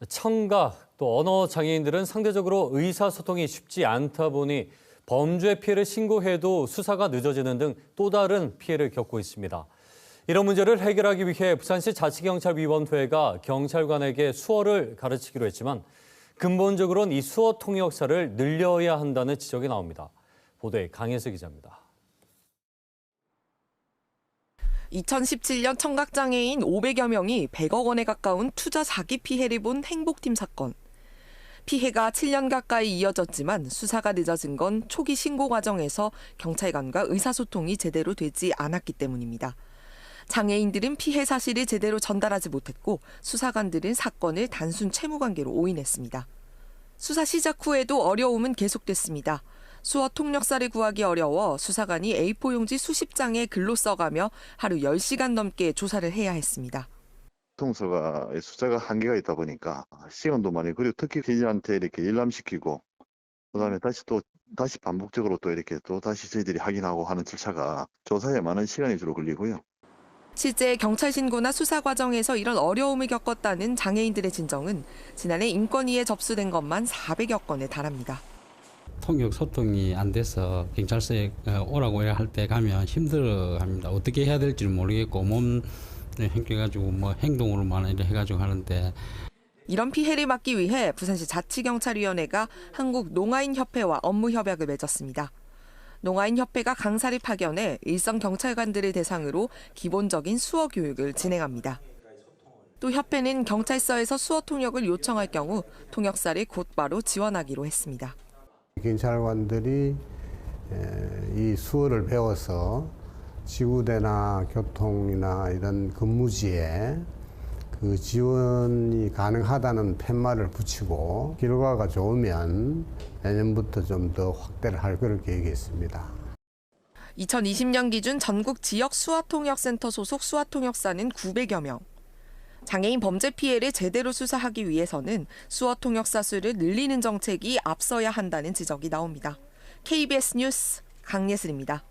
청각, 또 언어 장애인들은 상대적으로 의사소통이 쉽지 않다 보니 범죄 피해를 신고해도 수사가 늦어지는 등 또 다른 피해를 겪고 있습니다. 이런 문제를 해결하기 위해 부산시 자치경찰위원회가 경찰관에게 수어를 가르치기로 했지만 근본적으로는 이 수어 통역사를 늘려야 한다는 지적이 나옵니다. 보도에 강혜수 기자입니다. 2017년 청각장애인 500여 명이 100억 원에 가까운 투자 사기 피해를 본 행복팀 사건. 피해가 7년 가까이 이어졌지만 수사가 늦어진 건 초기 신고 과정에서 경찰관과 의사소통이 제대로 되지 않았기 때문입니다. 장애인들은 피해 사실을 제대로 전달하지 못했고 수사관들은 사건을 단순 채무관계로 오인했습니다. 수사 시작 후에도 어려움은 계속됐습니다. 수어 통역사를 구하기 어려워 수사관이 A4 용지 수십 장에 글로 써가며 하루 10시간 넘게 조사를 해야 했습니다. 통서가 숫자가 한계가 있다 보니까 시간도 많이, 그리고 특히 피해자한테 이렇게 일람시키고 그다음에 다시 반복적으로 다시 저희들이 확인하고 하는 절차가 조사에 많은 시간이 주로 걸리고요. 실제 경찰 신고나 수사 과정에서 이런 어려움을 겪었다는 장애인들의 진정은 지난해 인권위에 접수된 것만 400여 건에 달합니다. 통역 소통이 안 돼서 경찰서에 오라고 할 때 가면 힘들어합니다. 어떻게 해야 될지 모르겠고 몸 행겨가지고 행동으로만 이렇게 해가지고 하는데. 이런 피해를 막기 위해 부산시 자치경찰위원회가 한국농아인협회와 업무협약을 맺었습니다. 농아인협회가 강사를 파견해 일선 경찰관들을 대상으로 기본적인 수어 교육을 진행합니다. 또 협회는 경찰서에서 수어 통역을 요청할 경우 통역사를 곧바로 지원하기로 했습니다. 경찰관들이 이 수어를 배워서 지구대나 교통이나 이런 근무지에 그 지원이 가능하다는 팻말을 붙이고 결과가 좋으면 내년부터 좀 더 확대를 할 그런 계획이 있습니다. 2020년 기준 전국 지역 수화통역센터 소속 수화통역사는 900여 명. 장애인 범죄 피해를 제대로 수사하기 위해서는 수어통역사 수를 늘리는 정책이 앞서야 한다는 지적이 나옵니다. KBS 뉴스 강예슬입니다.